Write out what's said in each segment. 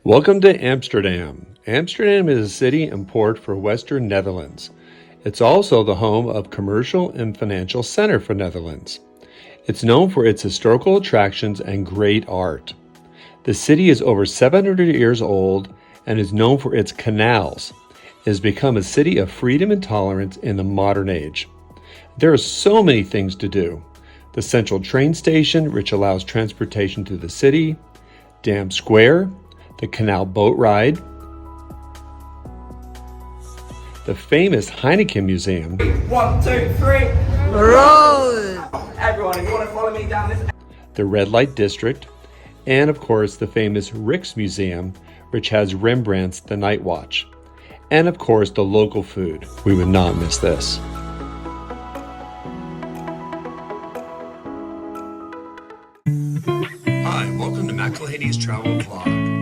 Welcome to Amsterdam. Amsterdam is a city and port for Western Netherlands. It's also the home of commercial and financial center for Netherlands. It's known for its historical attractions and great art. The city is over 700 years old and is known for its canals. It has become a city of freedom and tolerance in the modern age. There are so many things to do. The Central train station, which allows transportation to the city, Dam Square, the canal boat ride, the famous Heineken Museum, 1, 2, 3, Road! everyone, if you want to follow me down this, the Red Light District, and of course the famous Rijksmuseum, which has Rembrandt's The Night Watch, and of course the local food. We would not miss this. Hi, welcome to McElhaney's Travel Vlog.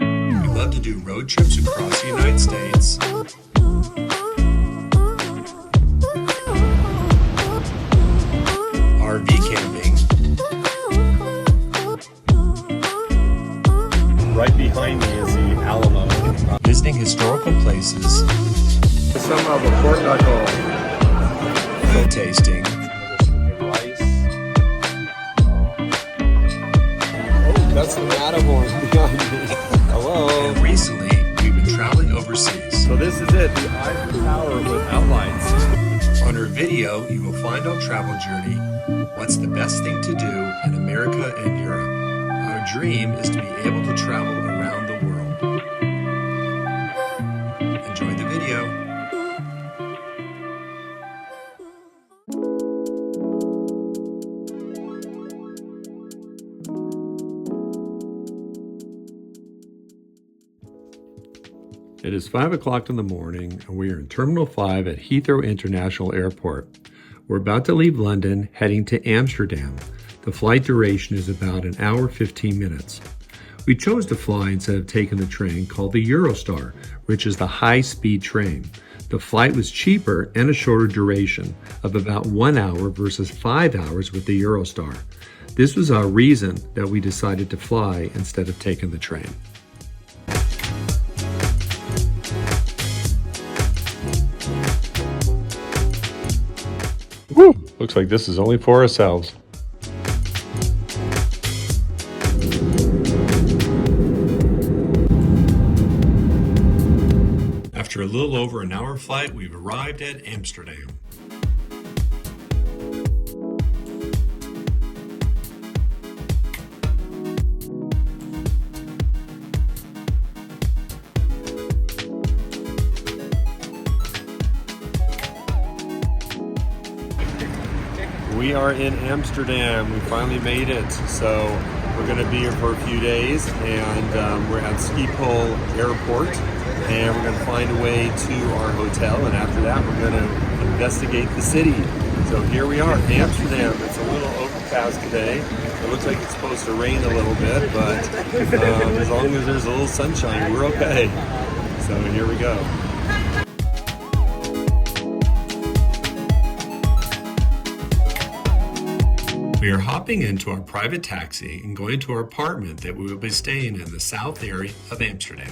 We love to do road trips across the United States. RV camping. Right behind me is the Alamo. Visiting historical places. Some of a pork knuckle. Food tasting. That's the Matterhorn behind me. Hello. And recently, we've been traveling overseas. So this is it, the Eiffel Tower with outlines. On our video, you will find our travel journey. What's the best thing to do in America and Europe? Our dream is to be able to travel around the world. Enjoy the video. It is 5 o'clock in the morning and we are in Terminal 5 at Heathrow International Airport. We're about to leave London, heading to Amsterdam. The flight duration is about an hour 15 minutes. We chose to fly instead of taking the train called the Eurostar, which is the high-speed train. The flight was cheaper and a shorter duration of about 1 hour versus 5 hours with the Eurostar. This was our reason that we decided to fly instead of taking the train. Woo! Looks like this is only for ourselves. After a little over an hour flight, we've arrived at Amsterdam. We are in Amsterdam. We finally made it. So we're going to be here for a few days, and we're at Schiphol Airport, and we're going to find a way to our hotel, and after that we're going to investigate the city. So here we are, Amsterdam. It's a little overcast today. It looks like it's supposed to rain a little bit, but as long as there's a little sunshine, we're okay. So here we go. We are hopping into our private taxi and going to our apartment that we will be staying in the south area of Amsterdam.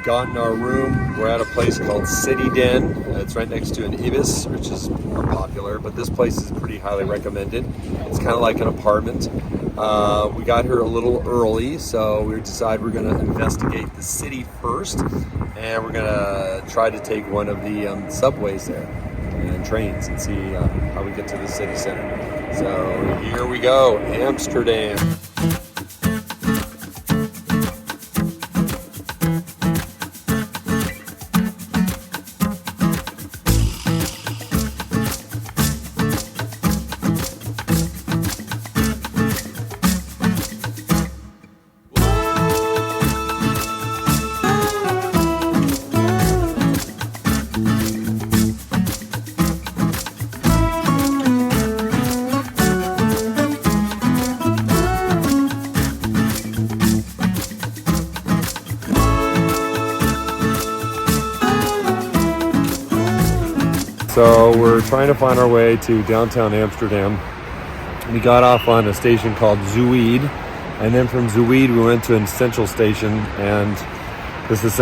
gotten our room. We're at a place called City Den. It's right next to an Ibis, which is more popular, but this place is pretty highly recommended. It's kind of like an apartment. We got here a little early, so we decided we're going to investigate the city first, and we're going to try to take one of the subways there and trains and see how we get to the city center. So here we go, Amsterdam. So we're trying to find our way to downtown Amsterdam. We got off on a station called Zuid, and then from Zuid we went to a Central Station, and this is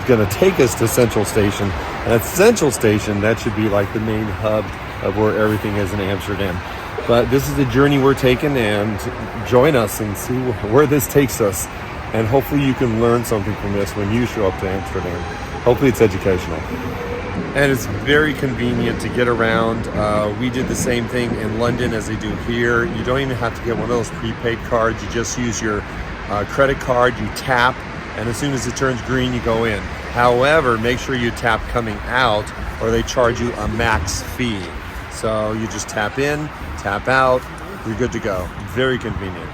going to take us to Central Station. And at Central Station, that should be like the main hub of where everything is in Amsterdam. But this is the journey we're taking, and join us and see where this takes us. And hopefully you can learn something from this when you show up to Amsterdam. Hopefully it's educational. And it's very convenient to get around. We did the same thing in London as they do here. You don't even have to get one of those prepaid cards. You just use your credit card, you tap, and as soon as it turns green, you go in. However, make sure you tap coming out or they charge you a max fee. So you just tap in, tap out, you're good to go. Very convenient.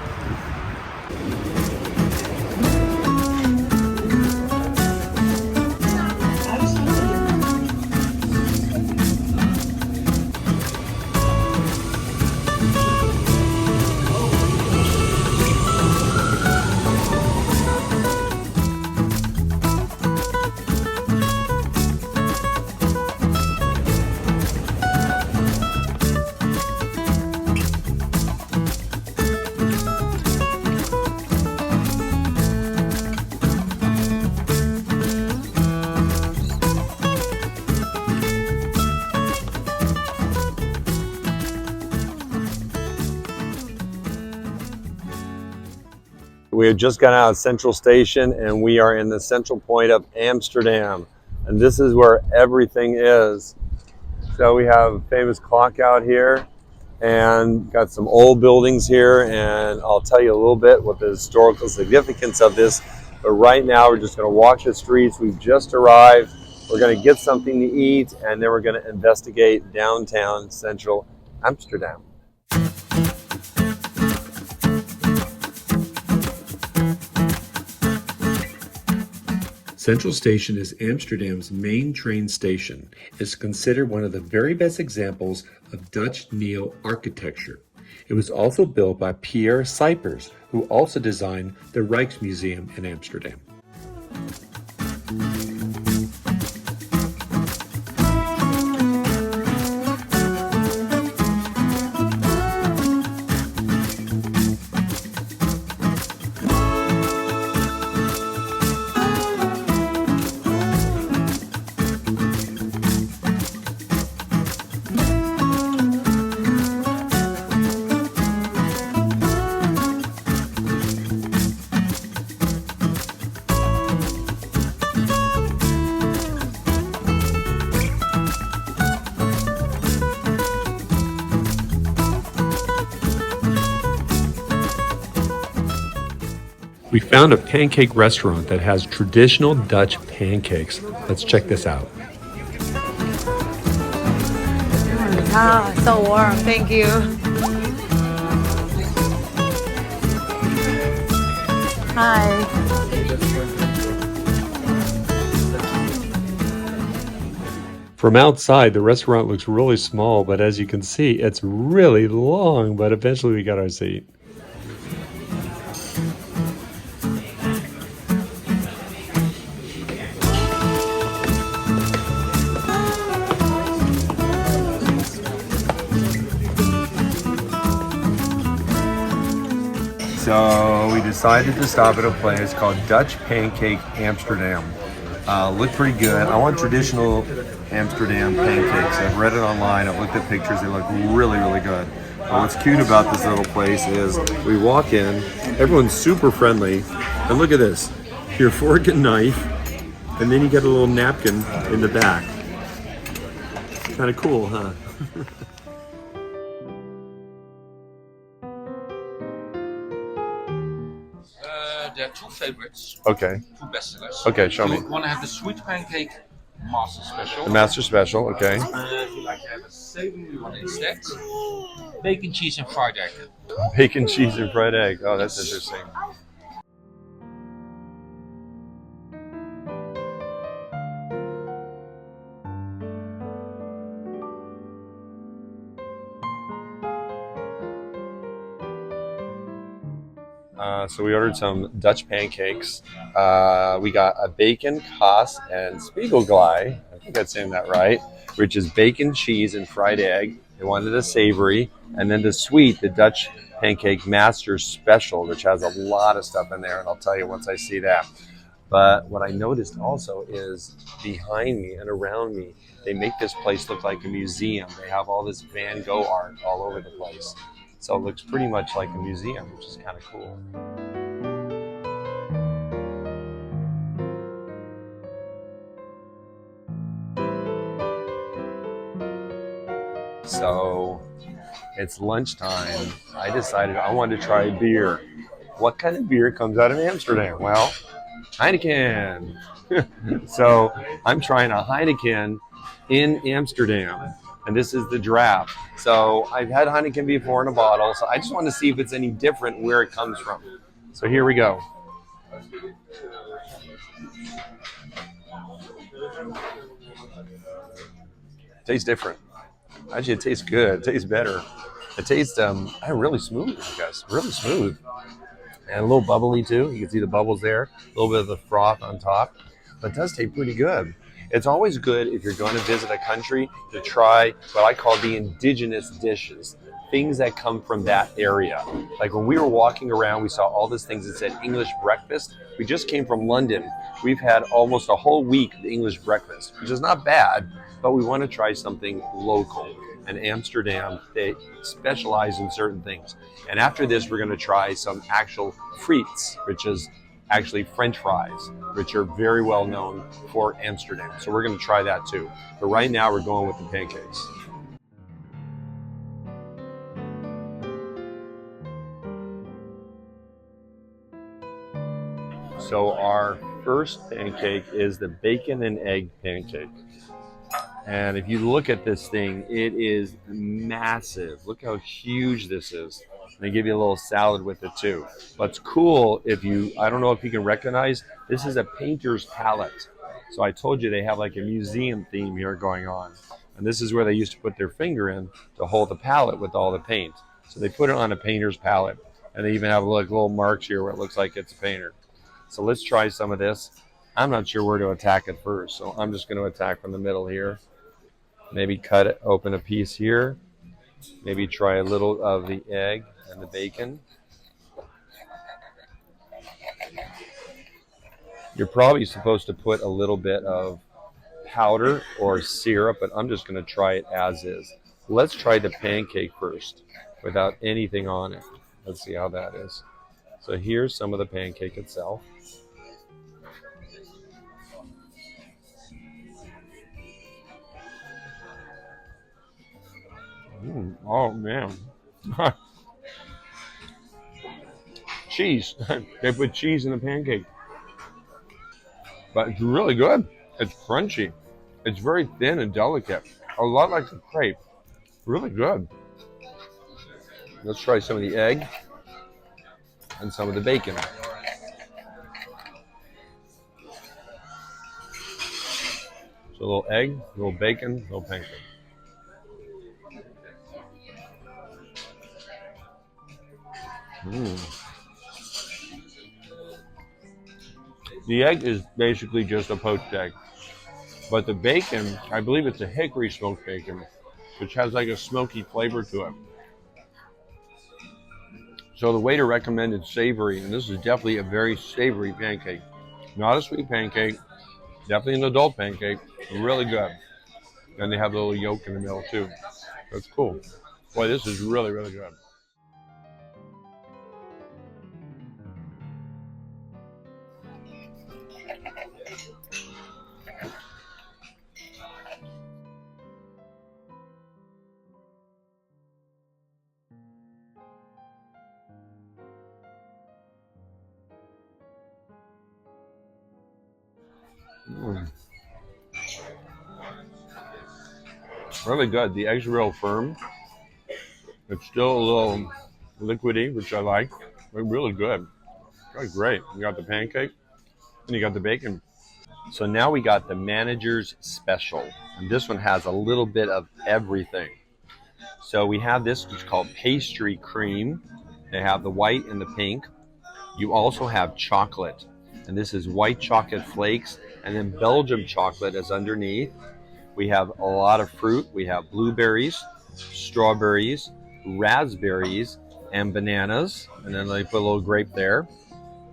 We had just got out of Central Station and we are in the central point of Amsterdam. And this is where everything is. So we have a famous clock out here and got some old buildings here, and I'll tell you a little bit what the historical significance of this. But right now we're just going to walk the streets. We've just arrived. We're going to get something to eat, and then we're going to investigate downtown central Amsterdam. Central Station is Amsterdam's main train station. It's considered one of the very best examples of Dutch neo-architecture. It was also built by Pierre Cypers, who also designed the Rijksmuseum in Amsterdam. We found a pancake restaurant that has traditional Dutch pancakes. Let's check this out. Ah, so warm. Thank you. Hi. From outside, the restaurant looks really small, but as you can see, it's really long, but eventually we got our seat. So we decided to stop at a place called Dutch Pancake Amsterdam. Looked pretty good. I want traditional Amsterdam pancakes. I've read it online. I've looked at pictures. They look really, really good. What's cute about this little place is we walk in, everyone's super friendly, and look at this. Your fork and knife, and then you get a little napkin in the back. Kind of cool, huh? There are two favorites, Okay. two bestsellers. Okay, show me. You want to have the sweet pancake master special. The Master Special, okay. If you like to have a savory one instead, bacon, cheese, and fried egg. Bacon, cheese, and fried egg. Oh, that's interesting. So we ordered some Dutch pancakes. We got a bacon, kaas, and spiegelglij. I think I'm saying that right, which is bacon, cheese, and fried egg. They wanted a savory. And then the sweet, the Dutch Pancake Master Special, which has a lot of stuff in there. And I'll tell you once I see that. But what I noticed also is behind me and around me, they make this place look like a museum. They have all this Van Gogh art all over the place. So it looks pretty much like a museum, which is kind of cool. So it's lunchtime. I decided I wanted to try beer. What kind of beer comes out of Amsterdam? Well, Heineken. So I'm trying a Heineken in Amsterdam. And this is the draft. So I've had Heineken before in a bottle, so I just want to see if it's any different where it comes from. So here we go. Tastes different. Actually, it tastes good. It tastes better. It tastes really smooth, I guess. Really smooth. And a little bubbly too. You can see the bubbles there. A little bit of the froth on top. But it does taste pretty good. It's always good if you're going to visit a country to try what I call the indigenous dishes, things that come from that area. Like when we were walking around, we saw all these things that said English breakfast. We just came from London. We've had almost a whole week of English breakfast, which is not bad, but we want to try something local. And Amsterdam, they specialize in certain things. And after this, we're going to try some actual frites, which is actually French fries, which are very well known for Amsterdam. So we're going to try that too. But right now we're going with the pancakes. So our first pancake is the bacon and egg pancake. And if you look at this thing, it is massive. Look how huge this is. They give you a little salad with it too. What's cool, I don't know if you can recognize, this is a painter's palette. So I told you they have like a museum theme here going on. And this is where they used to put their finger in to hold the palette with all the paint. So they put it on a painter's palette. And they even have like little marks here where it looks like it's a painter. So let's try some of this. I'm not sure where to attack it first. So I'm just going to attack from the middle here. Maybe cut it, open a piece here. Maybe try a little of the egg and the bacon. You're probably supposed to put a little bit of powder or syrup, but I'm just going to try it as is. Let's try the pancake first without anything on it. Let's see how that is. So here's some of the pancake itself. Oh man. Cheese. They put cheese in the pancake. But it's really good. It's crunchy. It's very thin and delicate. A lot like a crepe. Really good. Let's try some of the egg and some of the bacon. So a little egg, a little bacon, a little pancake. The egg is basically just a poached egg. But the bacon, I believe it's a hickory smoked bacon, which has like a smoky flavor to it. So the waiter recommended savory, and this is definitely a very savory pancake. Not a sweet pancake, definitely an adult pancake. Really good. And they have a little yolk in the middle too. That's cool. Boy, this is really, really good. Really good. The eggs are real firm. It's still a little liquidy, which I like. But really good. That's great. You got the pancake and you got the bacon. So now we got the manager's special. And this one has a little bit of everything. So we have this, which is called pastry cream. They have the white and the pink. You also have chocolate. And this is white chocolate flakes. And then Belgium chocolate is underneath. We have a lot of fruit. We have blueberries, strawberries, raspberries, and bananas. And then they put a little grape there.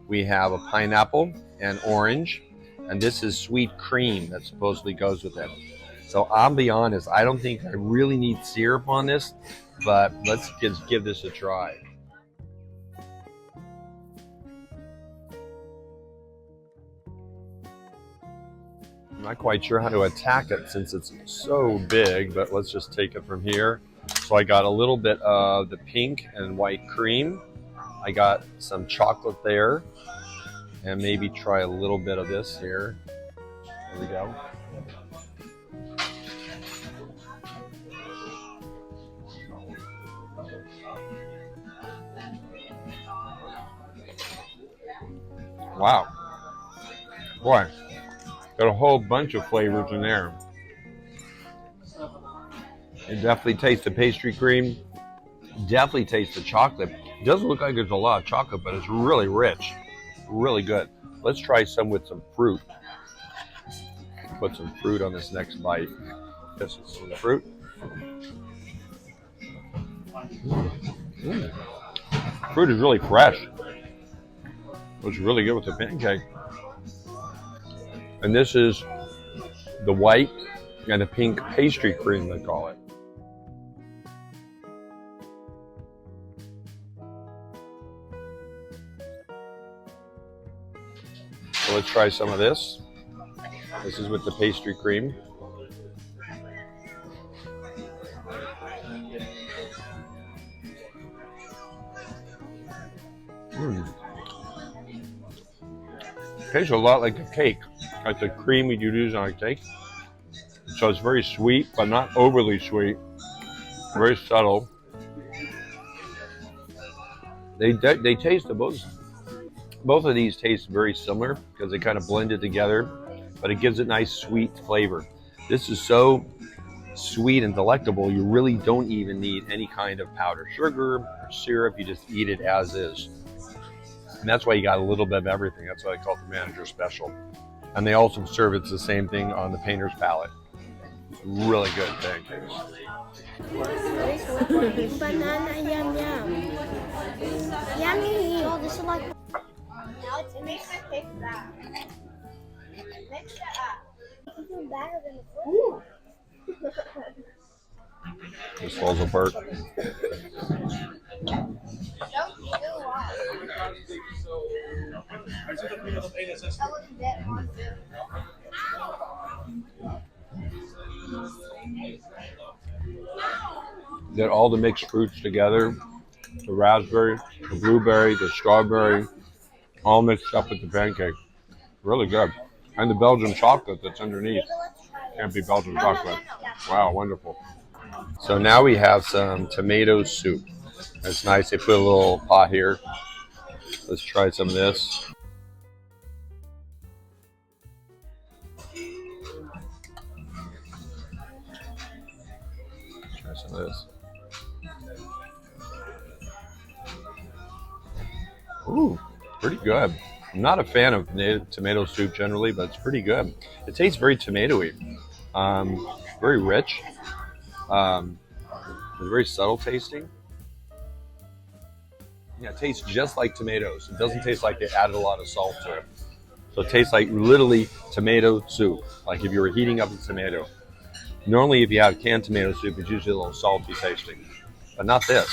We have a pineapple and orange. And this is sweet cream that supposedly goes with it. So I'll be honest, I don't think I really need syrup on this, but let's just give this a try. I'm not quite sure how to attack it since it's so big, but let's just take it from here. So I got a little bit of the pink and white cream. I got some chocolate there, and maybe try a little bit of this here. There we go. Wow. Boy, got a whole bunch of flavors in there. You definitely taste the pastry cream. Definitely taste the chocolate. It doesn't look like there's a lot of chocolate, but it's really rich. Really good. Let's try some with some fruit. Put some fruit on this next bite. This is some fruit. Fruit is really fresh. It's really good with the pancake. And this is the white and the pink pastry cream, they call it. So let's try some of this. This is with the pastry cream. Tastes a lot like a cake, like the cream you'd use on a cake. So it's very sweet, but not overly sweet. Very subtle. They taste both of these taste very similar because they kind of blended together, but it gives it nice sweet flavor. This is so sweet and delectable, you really don't even need any kind of powdered sugar or syrup. You just eat it as is. And that's why you got a little bit of everything. That's why I call it the manager special. And they also serve it the same thing on the painter's palette. It's really good pancakes. Banana yum yum. Yummy. Oh, this is like. Now it makes my cake flat. Mix it up. It's even better than the food. This falls apart. Get all the mixed fruits together, the raspberry, the blueberry, the strawberry, all mixed up with the pancake. Really good. And the Belgian chocolate that's underneath. Can't be Belgian chocolate. Wow, wonderful. So now we have some tomato soup. It's nice. They put a little pot here. Let's try some of this. Try some of this. Ooh, pretty good. I'm not a fan of tomato soup generally, but it's pretty good. It tastes very tomatoey, very rich, it's very subtle tasting. Yeah, it tastes just like tomatoes. It doesn't taste like they added a lot of salt to it. So it tastes like literally tomato soup, like if you were heating up a tomato. Normally, if you have canned tomato soup, it's usually a little salty tasting, but not this.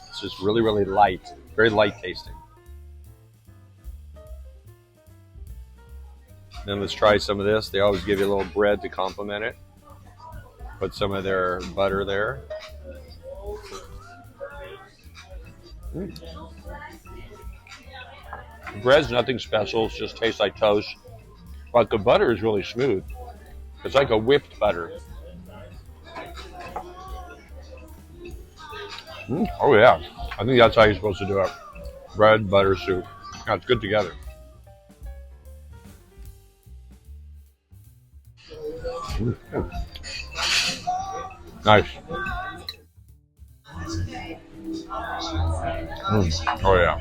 It's just really, really light, very light tasting. Then let's try some of this. They always give you a little bread to complement it. Put some of their butter there. The bread's nothing special. It just tastes like toast. But the butter is really smooth. It's like a whipped butter. Oh yeah, I think that's how you're supposed to do it. Bread, butter, soup. Yeah, it's good together. Nice. Oh yeah.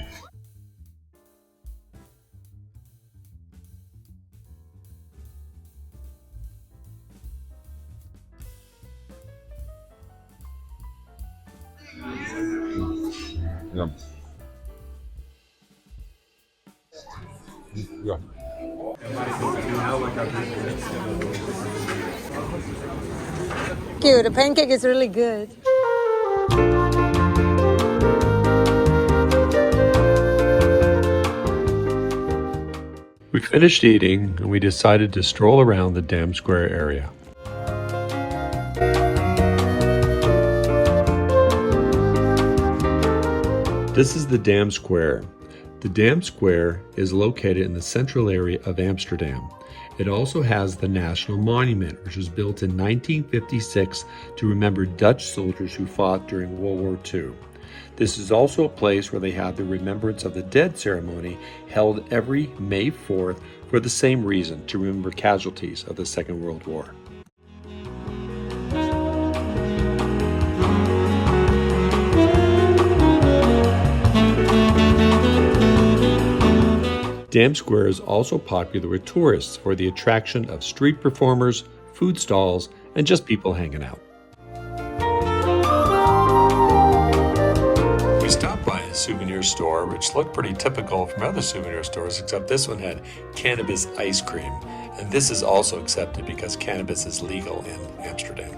Yeah. Yeah. Thank you. The pancake is really good. We finished eating and we decided to stroll around the Dam Square area. This is the Dam Square. The Dam Square is located in the central area of Amsterdam. It also has the National Monument, which was built in 1956 to remember Dutch soldiers who fought during World War II. This is also a place where they have the Remembrance of the Dead ceremony held every May 4th for the same reason, to remember casualties of the Second World War. Dam Square is also popular with tourists for the attraction of street performers, food stalls, and just people hanging out. We stopped by a souvenir store which looked pretty typical from other souvenir stores, except this one had cannabis ice cream. And this is also accepted because cannabis is legal in Amsterdam.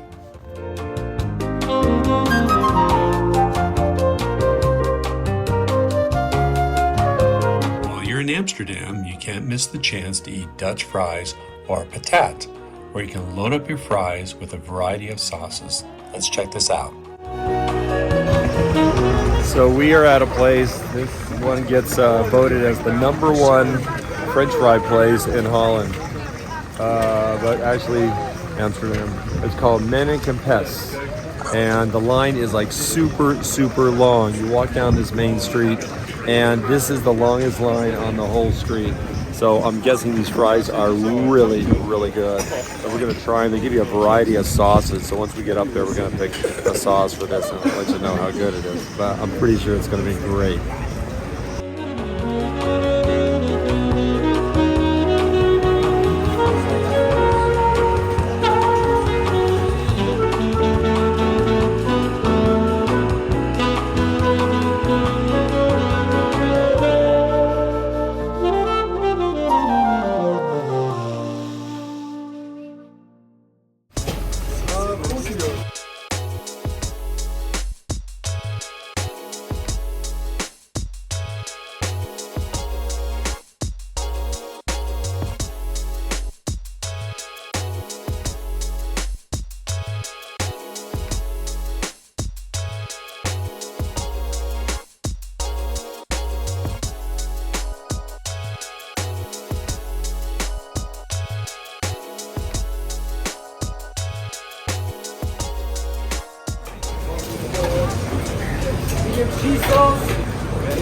In Amsterdam, you can't miss the chance to eat Dutch fries or patat, where you can load up your fries with a variety of sauces. Let's check this out. So we are at a place, this one gets voted as the #1 French fry place in Holland. But actually, Amsterdam. It's called Pancakes. And the line is like super, super long. You walk down this main street, and this is the longest line on the whole street. So I'm guessing these fries are really, really good. So we're gonna try them. They give you a variety of sauces. So once we get up there, we're gonna pick a sauce for this and I'll let you know how good it is. But I'm pretty sure it's gonna be great.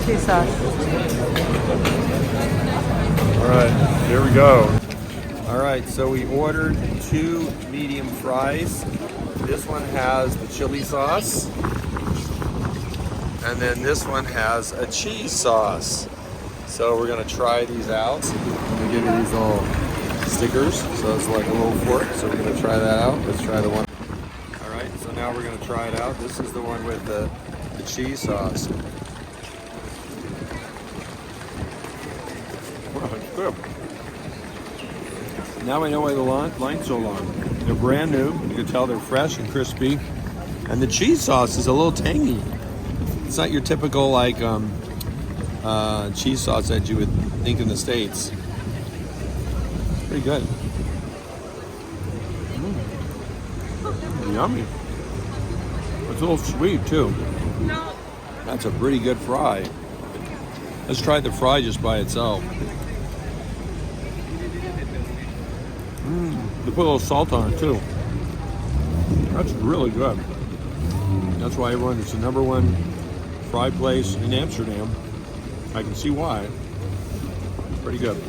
Cheese sauce. All right, here we go. All right, so we ordered 2 medium fries. This one has the chili sauce. And then this one has a cheese sauce. So we're gonna try these out. They give you these little stickers. So it's like a little fork. So we're gonna try that out. Let's try the one. All right, so now we're gonna try it out. This is the one with the cheese sauce. Good. Now I know why the line's so long. They're brand new. You can tell they're fresh and crispy. And the cheese sauce is a little tangy. It's not your typical like cheese sauce that you would think in the States. Pretty good. Yummy. It's a little sweet too. That's a pretty good fry. Let's try the fry just by itself. They put a little salt on it too. That's really good. That's why it's the #1 fry place in Amsterdam. I can see why. Pretty good.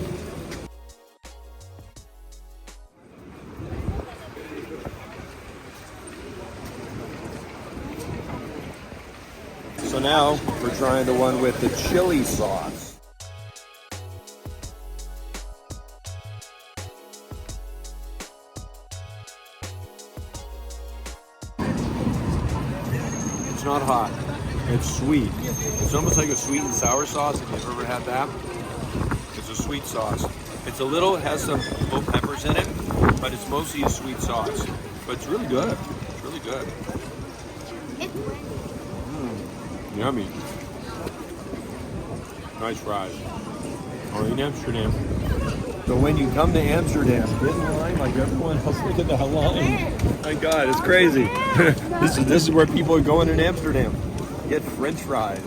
So now we're trying the one with the chili sauce. It's not hot. It's sweet. It's almost like a sweet and sour sauce, if you've ever had that. It's a sweet sauce. It has some little peppers in it, but it's mostly a sweet sauce. But it's really good. It's really good. Yummy. Nice fries. Oh, in Amsterdam. So when you come to Amsterdam, get in line like everyone else. Look at that line. My God, it's crazy. This is where people are going in Amsterdam. Get French fries.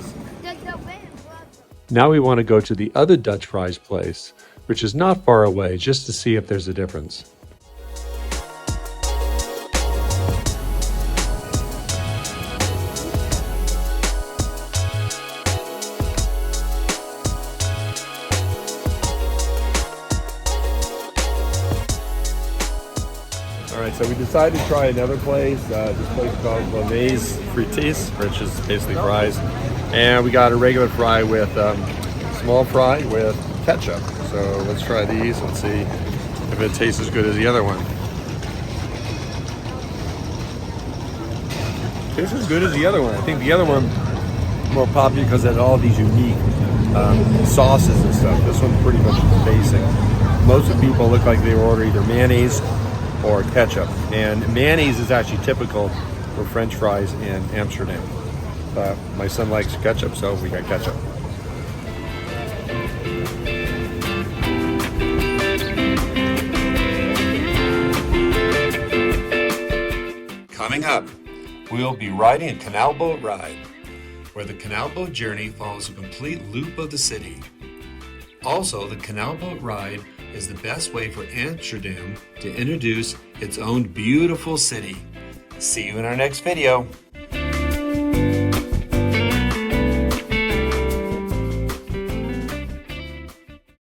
Now we want to go to the other Dutch fries place, which is not far away, just to see if there's a difference. Alright, so we decided to try another place, this place called Vlees Frites, which is basically fries. And we got a regular fry with, small fry with ketchup. So let's try these and see if it tastes as good as the other one. Tastes as good as the other one. I think the other one is more popular because it has all these unique sauces and stuff. This one's pretty much basic. Most of the people look like they order either mayonnaise or ketchup. And mayonnaise is actually typical for French fries in Amsterdam. But my son likes ketchup, so we got ketchup. Coming up, we'll be riding a canal boat ride, where the canal boat journey follows a complete loop of the city. Also, the canal boat ride is the best way for Amsterdam to introduce its own beautiful city. See you in our next video.